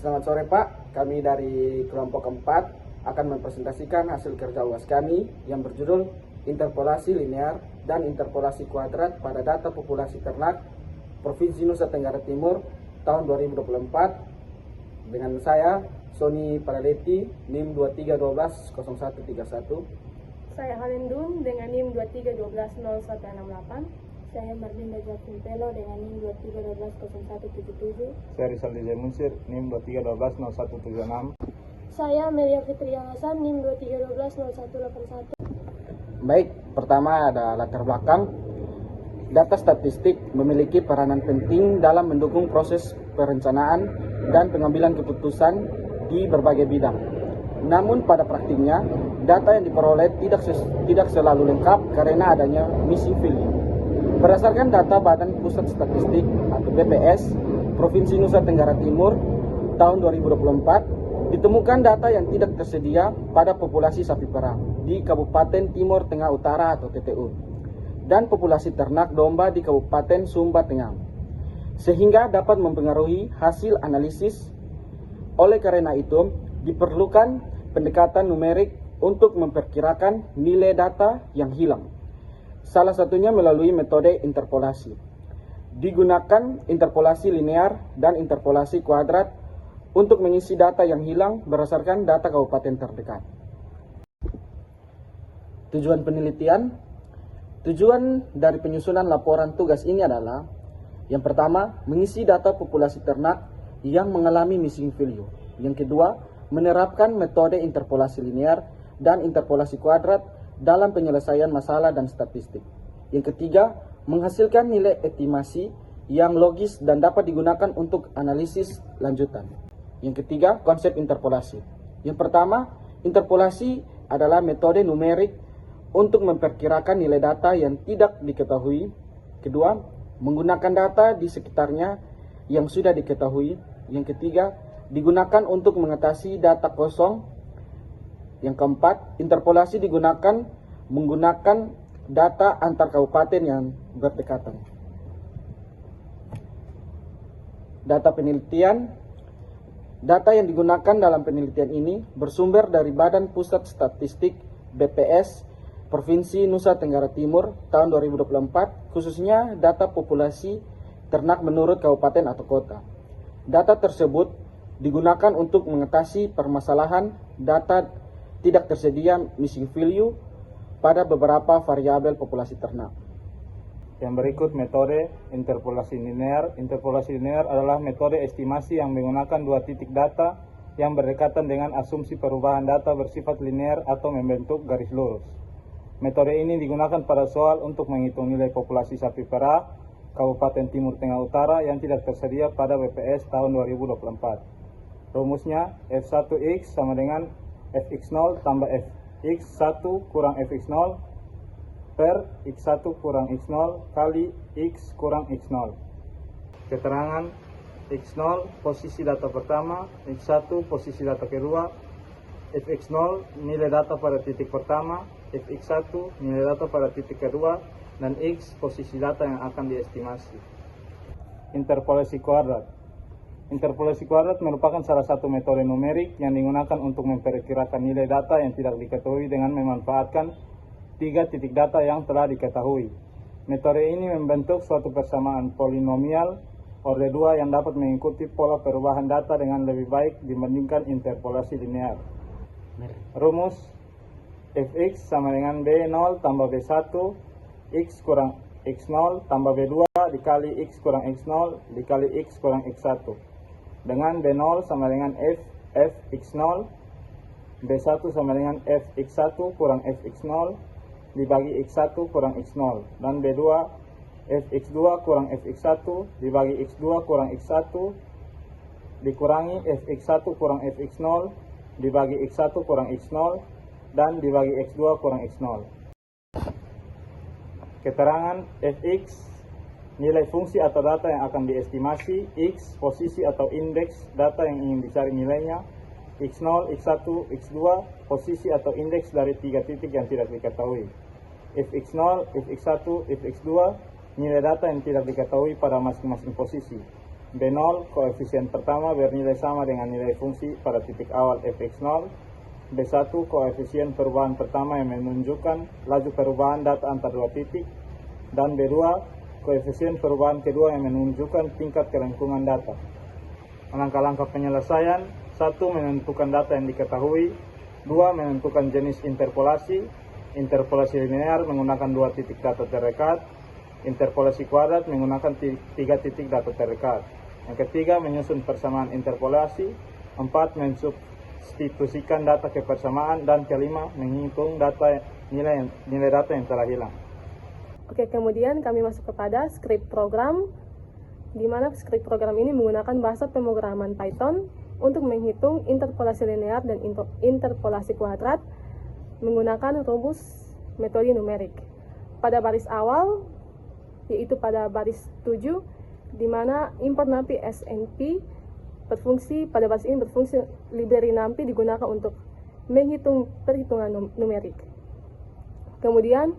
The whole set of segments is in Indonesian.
Selamat sore Pak, kami dari kelompok 4 akan mempresentasikan hasil kerja UAS kami yang berjudul Interpolasi Linear dan Interpolasi Kuadrat pada Data Populasi Ternak Provinsi Nusa Tenggara Timur tahun 2024 dengan saya, Sony Paradeti, NIM 23120131. Saya Halendun dengan NIM 23120168. Saya Marlinda Jakumpelo dengan NIM 23120177. Saya Rizal Dijay Munsir, NIM 23120176. Saya Melia Fitria Hasan, NIM 23120181. Baik, pertama ada latar belakang. Data statistik memiliki peranan penting dalam mendukung proses perencanaan dan pengambilan keputusan di berbagai bidang. Namun pada praktiknya, data yang diperoleh tidak selalu lengkap karena adanya missing value. Berdasarkan data Badan Pusat Statistik atau BPS Provinsi Nusa Tenggara Timur tahun 2024, ditemukan data yang tidak tersedia pada populasi sapi perah di Kabupaten Timur Tengah Utara atau TTU dan populasi ternak domba di Kabupaten Sumba Tengah, sehingga dapat mempengaruhi hasil analisis. Oleh karena itu, diperlukan pendekatan numerik untuk memperkirakan nilai data yang hilang. Salah satunya melalui metode interpolasi. Digunakan interpolasi linear dan interpolasi kuadrat untuk mengisi data yang hilang berdasarkan data kabupaten terdekat. Tujuan penelitian. Tujuan dari penyusunan laporan tugas ini adalah: yang pertama, mengisi data populasi ternak yang mengalami missing value. Yang kedua, menerapkan metode interpolasi linear dan interpolasi kuadrat dalam penyelesaian masalah dan statistik. Yang ketiga, menghasilkan nilai estimasi yang logis dan dapat digunakan untuk analisis lanjutan. Yang ketiga, konsep interpolasi. Yang pertama, interpolasi adalah metode numerik untuk memperkirakan nilai data yang tidak diketahui. Kedua, menggunakan data di sekitarnya yang sudah diketahui. Yang ketiga, digunakan untuk mengatasi data kosong. Yang keempat, interpolasi digunakan menggunakan data antar kabupaten yang berdekatan. Data penelitian. Data yang digunakan dalam penelitian ini bersumber dari Badan Pusat Statistik BPS Provinsi Nusa Tenggara Timur tahun 2024, khususnya data populasi ternak menurut kabupaten atau kota. Data tersebut digunakan untuk mengatasi permasalahan data tidak tersedia missing value pada beberapa variabel populasi ternak. Yang berikut metode interpolasi linear. Interpolasi linear adalah metode estimasi yang menggunakan dua titik data yang berdekatan dengan asumsi perubahan data bersifat linear atau membentuk garis lurus. Metode ini digunakan pada soal untuk menghitung nilai populasi sapi perah Kabupaten Timur Tengah Utara yang tidak tersedia pada BPS tahun 2024. Rumusnya F1X sama dengan Fx0 tambah Fx1 kurang Fx0 per X1 kurang X0 kali X kurang X0. Keterangan: X0 posisi data pertama, X1 posisi data kedua, Fx0 nilai data pada titik pertama, Fx1 nilai data pada titik kedua, dan X posisi data yang akan diestimasi. Interpolasi kuadrat. Interpolasi kuadrat merupakan salah satu metode numerik yang digunakan untuk memperkirakan nilai data yang tidak diketahui dengan memanfaatkan tiga titik data yang telah diketahui. Metode ini membentuk suatu persamaan polinomial orde 2 yang dapat mengikuti pola perubahan data dengan lebih baik dibandingkan interpolasi linear. Rumus Fx sama dengan B0 tambah B1 X kurang X0 tambah B2 dikali X kurang X0 dikali X kurang X1. Dengan B0 sama dengan Fx0, B1 sama dengan Fx1 kurang Fx0 dibagi X1 kurang X0, dan B2 Fx2 kurang Fx1 dibagi X2 kurang X1 dikurangi Fx1 kurang Fx0 dibagi X1 kurang X0 dan dibagi X2 kurang X0. Keterangan Fx nilai fungsi atau data yang akan diestimasi, X posisi atau indeks data yang ingin dicari nilainya, X0, X1, X2 posisi atau indeks dari tiga titik yang tidak diketahui, Fx0, Fx1, Fx2 nilai data yang tidak diketahui pada masing-masing posisi, B0, koefisien pertama bernilai sama dengan nilai fungsi pada titik awal fx0. B1, koefisien perubahan pertama yang menunjukkan laju perubahan data antar dua titik. Dan B2, koefisien perubahan kedua yang menunjukkan tingkat kelengkungan data. Langkah-langkah penyelesaian: 1. Menentukan data yang diketahui. 2. Menentukan jenis interpolasi. Interpolasi linear menggunakan dua titik data terdekat. Interpolasi kuadrat menggunakan tiga titik data terdekat. Yang ketiga, menyusun persamaan interpolasi. 4. Mensubstitusikan data ke persamaan. Dan kelima, menghitung nilai data yang telah hilang. Oke, kemudian kami masuk kepada script program, di mana script program ini menggunakan bahasa pemrograman Python untuk menghitung interpolasi linear dan interpolasi kuadrat menggunakan rumus metode numerik. Pada baris awal, yaitu pada baris 7, di mana import NumPy SNP berfungsi, pada baris ini berfungsi library NumPy digunakan untuk menghitung perhitungan numerik. Kemudian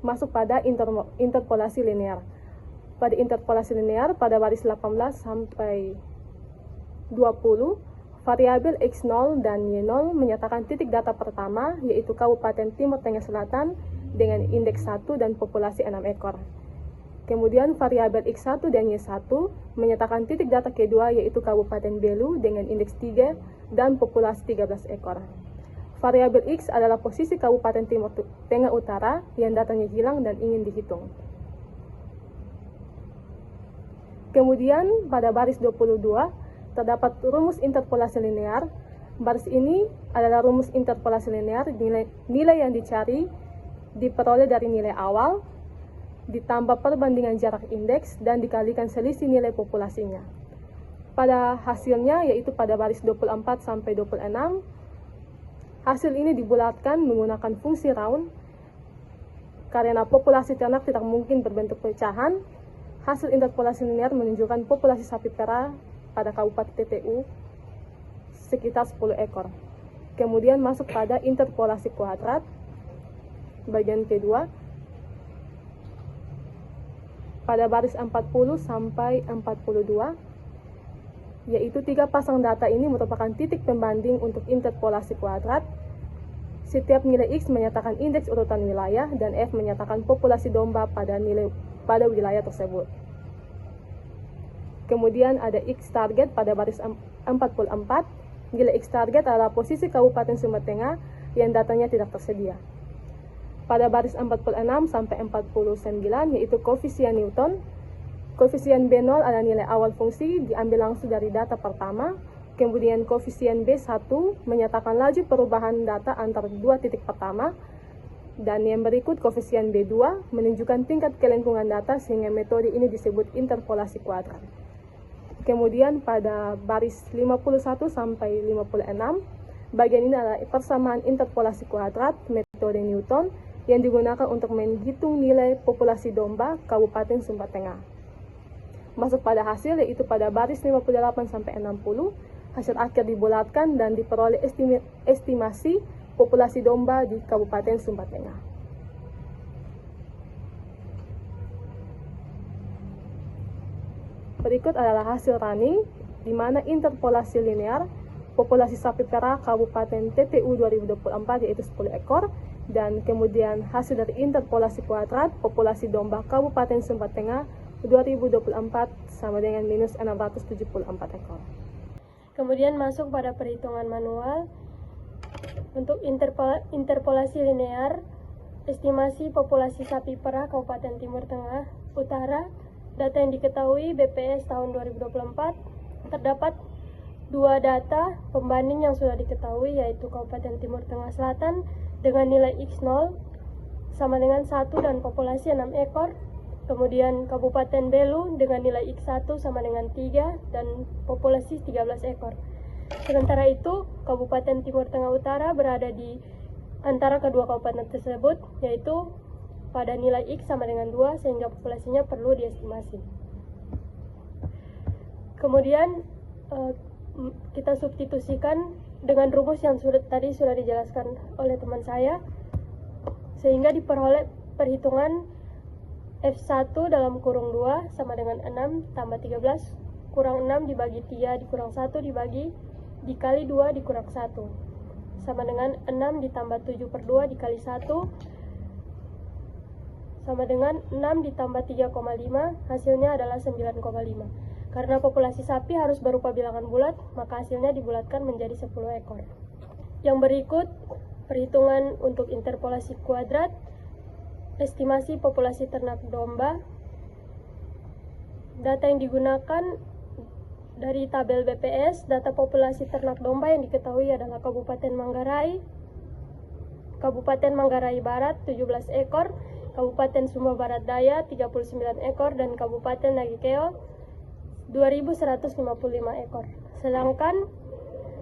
masuk pada interpolasi linear. Pada interpolasi linear, pada baris 18 sampai 20, variabel X0 dan Y0 menyatakan titik data pertama, yaitu Kabupaten Timur Tengah Selatan dengan indeks 1 dan populasi 6 ekor. Kemudian variabel X1 dan Y1 menyatakan titik data kedua, yaitu Kabupaten Belu dengan indeks 3 dan populasi 13 ekor. Variabel X adalah posisi Kabupaten Timur Tengah Utara yang datanya hilang dan ingin dihitung. Kemudian pada baris 22 terdapat rumus interpolasi linear. Baris ini adalah rumus interpolasi linear. Nilai yang dicari diperoleh dari nilai awal, ditambah perbandingan jarak indeks, dan dikalikan selisih nilai populasinya. Pada hasilnya, yaitu pada baris 24 sampai 26, hasil ini dibulatkan menggunakan fungsi round. Karena populasi ternak tidak mungkin berbentuk pecahan, hasil interpolasi linear menunjukkan populasi sapi perah pada Kabupaten TTU sekitar 10 ekor. Kemudian masuk pada interpolasi kuadrat, bagian kedua. Pada baris 40 sampai 42, yaitu 3 pasang data ini merupakan titik pembanding untuk interpolasi kuadrat. Setiap nilai X menyatakan indeks urutan wilayah dan F menyatakan populasi domba pada wilayah tersebut. Kemudian ada X target pada baris 44. Nilai X target adalah posisi Kabupaten Sumber Tengah yang datanya tidak tersedia. Pada baris 46 sampai 49, yaitu koefisien Newton. Koefisien B0 adalah nilai awal fungsi diambil langsung dari data pertama. Kemudian koefisien B1 menyatakan laju perubahan data antara dua titik pertama. Dan yang berikut koefisien B2 menunjukkan tingkat kelengkungan data, sehingga metode ini disebut interpolasi kuadrat. Kemudian pada baris 51 sampai 56, bagian ini adalah persamaan interpolasi kuadrat metode Newton yang digunakan untuk menghitung nilai populasi domba Kabupaten Sumber Tengah. Masuk pada hasil, yaitu pada baris 58 sampai 60, hasil akhir dibulatkan dan diperoleh estimasi populasi domba di Kabupaten Sumber Tengah. Berikut adalah hasil running, di mana interpolasi linear populasi sapi perah Kabupaten TTU 2024 yaitu 10 ekor, dan kemudian hasil dari interpolasi kuadrat populasi domba Kabupaten Sumber Tengah 2024 sama dengan minus 674 ekor. Kemudian masuk pada perhitungan manual. Untuk interpolasi linear, estimasi populasi sapi perah Kabupaten Timur Tengah Utara, data yang diketahui BPS tahun 2024, terdapat dua data pembanding yang sudah diketahui, yaitu Kabupaten Timur Tengah Selatan dengan nilai X0 sama dengan 1 dan populasi 6 ekor. Kemudian Kabupaten Belu dengan nilai X1 sama dengan 3 dan populasi 13 ekor. Sementara itu, Kabupaten Timur Tengah Utara berada di antara kedua kabupaten tersebut, yaitu pada nilai X sama dengan 2, sehingga populasinya perlu diestimasi. Kemudian kita substitusikan dengan rumus yang tadi sudah dijelaskan oleh teman saya, sehingga diperoleh perhitungan F1 dalam kurung 2 sama dengan 6 tambah 13 kurang 6 dibagi 3 dikurang 1 dikali 2 dikurang 1 sama dengan 6 ditambah 7 per 2 dikali 1 sama dengan 6 ditambah 3,5 hasilnya adalah 9,5. Karena populasi sapi harus berupa bilangan bulat, maka hasilnya dibulatkan menjadi 10 ekor. Yang berikut perhitungan untuk interpolasi kuadrat, estimasi populasi ternak domba. Data yang digunakan dari tabel BPS, data populasi ternak domba yang diketahui adalah Kabupaten Manggarai Barat 17 ekor, Kabupaten Sumba Barat Daya 39 ekor, dan Kabupaten Nagikeo 2155 ekor. Sedangkan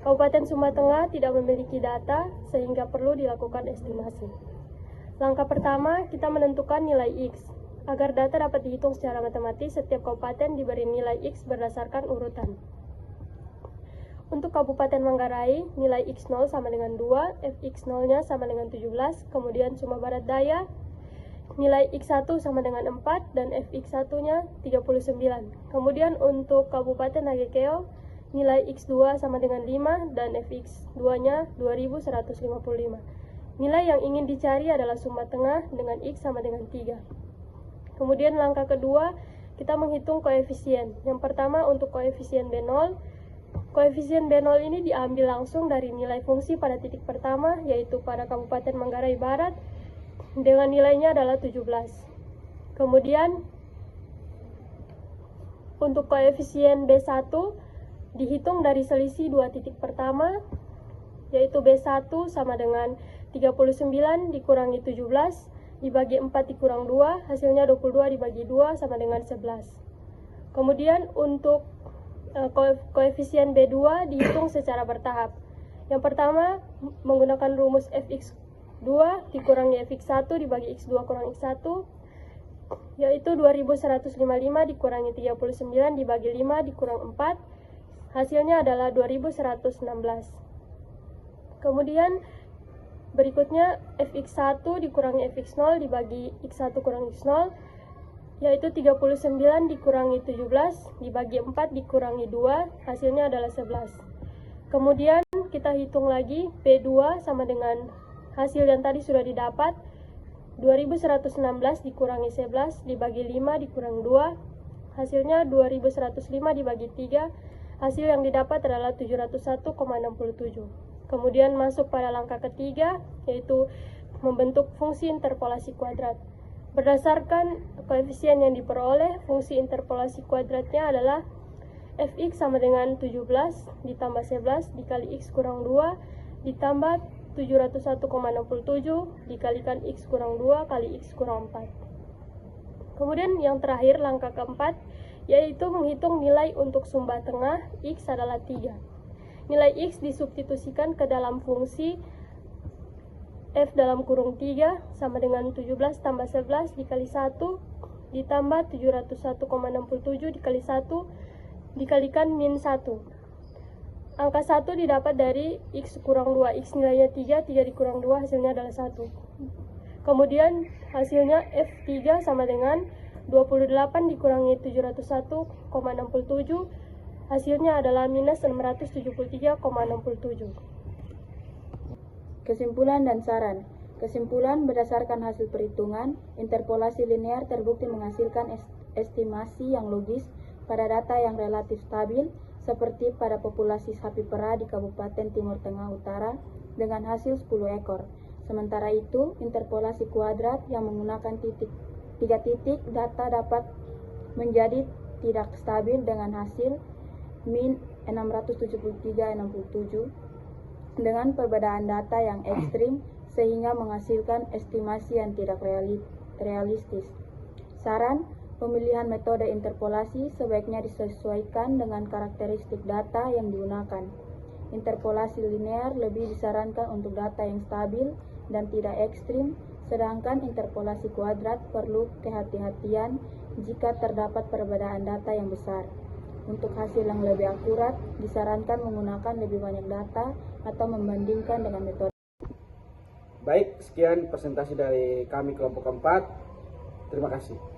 Kabupaten Sumba Tengah tidak memiliki data sehingga perlu dilakukan estimasi. Langkah pertama, kita menentukan nilai X. Agar data dapat dihitung secara matematis, setiap kabupaten diberi nilai X berdasarkan urutan. Untuk Kabupaten Manggarai, nilai X0 sama dengan 2, Fx0-nya sama dengan 17, kemudian Sumba Barat Daya, nilai X1 sama dengan 4, dan Fx1-nya 39. Kemudian untuk Kabupaten Nagikeo, nilai X2 sama dengan 5, dan Fx2-nya 2155. Nilai yang ingin dicari adalah Sumba Tengah dengan X sama dengan 3. Kemudian langkah kedua, kita menghitung koefisien. Yang pertama untuk koefisien B0. Koefisien B0 ini diambil langsung dari nilai fungsi pada titik pertama, yaitu pada Kabupaten Manggarai Barat, dengan nilainya adalah 17. Kemudian untuk koefisien B1 dihitung dari selisih dua titik pertama, yaitu B1 sama dengan 39 dikurangi 17 dibagi 4 dikurang 2, hasilnya 22 dibagi 2 sama dengan 11. Kemudian untuk koefisien B2 dihitung secara bertahap. Yang pertama menggunakan rumus Fx2 dikurangi Fx1 dibagi X2 kurang X1, yaitu 2155 dikurangi 39 dibagi 5 dikurang 4, hasilnya adalah 2116. Kemudian berikutnya Fx1 dikurangi Fx0 dibagi X1 kurang X0, yaitu 39 dikurangi 17 dibagi 4 dikurangi 2, hasilnya adalah 11. Kemudian kita hitung lagi P2 sama dengan hasil yang tadi sudah didapat, 2116 dikurangi 11 dibagi 5 dikurang 2, hasilnya 2105 dibagi 3, hasil yang didapat adalah 701,67. Kemudian masuk pada langkah ketiga, yaitu membentuk fungsi interpolasi kuadrat. Berdasarkan koefisien yang diperoleh, fungsi interpolasi kuadratnya adalah Fx sama dengan 17 ditambah 11 dikali X kurang 2 ditambah 701,67 dikalikan X kurang 2 kali X kurang 4. Kemudian yang terakhir, langkah keempat, yaitu menghitung nilai untuk Sumba Tengah. X adalah 3. Nilai X disubstitusikan ke dalam fungsi F dalam kurung 3 sama dengan 17 tambah 11 dikali 1 ditambah 701,67 dikali 1 dikalikan min 1. Angka 1 didapat dari X kurang 2, X nilainya 3, 3 dikurang 2 hasilnya adalah 1. Kemudian hasilnya F3 sama dengan 28 dikurangi 701,67, hasilnya adalah minus 673,67. Kesimpulan dan saran. Kesimpulan, berdasarkan hasil perhitungan, interpolasi linear terbukti menghasilkan estimasi yang logis pada data yang relatif stabil, seperti pada populasi sapi perah di Kabupaten Timur Tengah Utara dengan hasil 10 ekor. Sementara itu, interpolasi kuadrat yang menggunakan tiga titik data dapat menjadi tidak stabil dengan hasil min 673,67 dengan perbedaan data yang ekstrim sehingga menghasilkan estimasi yang tidak realistis. Saran, pemilihan metode interpolasi sebaiknya disesuaikan dengan karakteristik data yang digunakan. Interpolasi linear lebih disarankan untuk data yang stabil dan tidak ekstrim, sedangkan interpolasi kuadrat perlu kehati-hatian jika terdapat perbedaan data yang besar. Untuk hasil yang lebih akurat, disarankan menggunakan lebih banyak data atau membandingkan dengan metode. Baik, sekian presentasi dari kami kelompok 4. Terima kasih.